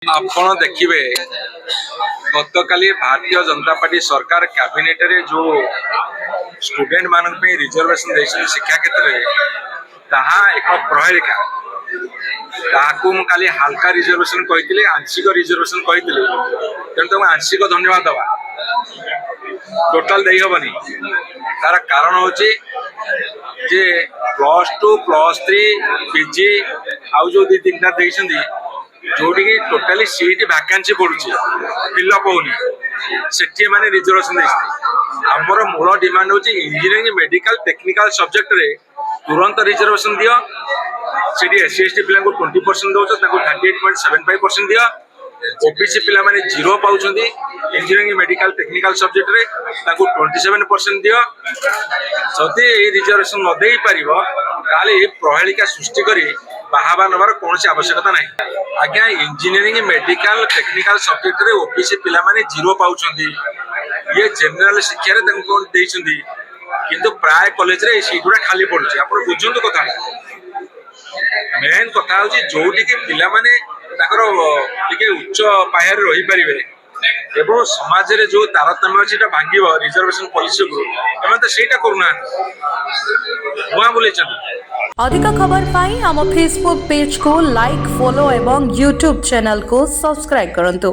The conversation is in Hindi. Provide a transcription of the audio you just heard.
ଆପଣ ଦେଖିବେ ଗତକାଲି ଭାରତୀୟ ଜନତା ପାର୍ଟି ସରକାର କ୍ୟାବିନେଟରେ ଯେଉଁ ଷ୍ଟୁଡେଣ୍ଟ ମାନଙ୍କ ପାଇଁ ରିଜର୍ଭେସନ ଦେଇଛନ୍ତି ଶିକ୍ଷା କ୍ଷେତ୍ରରେ ତାହା ଏକ ପ୍ରହେଳିକା। ତାହାକୁ ମୁଁ କାଲି ହାଲକା ରିଜର୍ଭେସନ କହିଥିଲି, ଆଂଶିକ ରିଜର୍ଭେସନ କହିଥିଲି, ତେଣୁ ତାକୁ ଆଂଶିକ ଧନ୍ୟବାଦ ଦେବା, ଟୋଟାଲ ଦେଇହେବନି। ତାର କାରଣ ହେଉଛି ଯେ +2 +3 ପିଜି ଆଉ ଯେଉଁ ଦୁଇ ତିନିଟା ଦେଇଛନ୍ତି जोटिकी टोटाली सीट भैकेंसी पड़ुची फिलअप होनी सेठी माने रिजर्वेशन देइछथि। हमर मूल डिमांड होची इंजीनियरिंग मेडिकल टेक्निकल सब्जेक्ट रे तुरंत रिजर्वेशन दियो। सेठी एससी एसटी पिला को 20% दोछ, ताको 38.75% दियो। ओबीसी पिला माने 0 पाउछंदी इंजीनियरिंग मेडिकल टेक्निकल सब्जेक्ट रे, ताको 27% दियो। जदि ए रिजर्वेशन न देई परिबो ताले ए प्रहेलिका सृष्टि करी बाहाबा नबार कौन आवश्यकता ना। आज्ञा इंजीनियरिंग मेडिकल टेक्निकल सब्जेक्ट रे ओबीसी पिला माने 0 पाउछंदी। ये जनरल शिक्षा रे ताको कोन देइछंदी, किंतु प्राय कॉलेज रे सीट गुडा खाली पड़ुची। आपण बुझंतु कथा, मेन कथा होची जोटी के पिला माने ताकर टिके उच्च पायर रही परिबे एवं समाज रे जो तारतम्य अछि भांगिब रिजर्वेशन पॉलिसी को एमे तो सेटा करूना हुआ बोले चल। अधिक खबर पाई हम फेसबुक पेज को लाइक, फॉलो एवं यूट्यूब चैनल को सब्सक्राइब करंतु।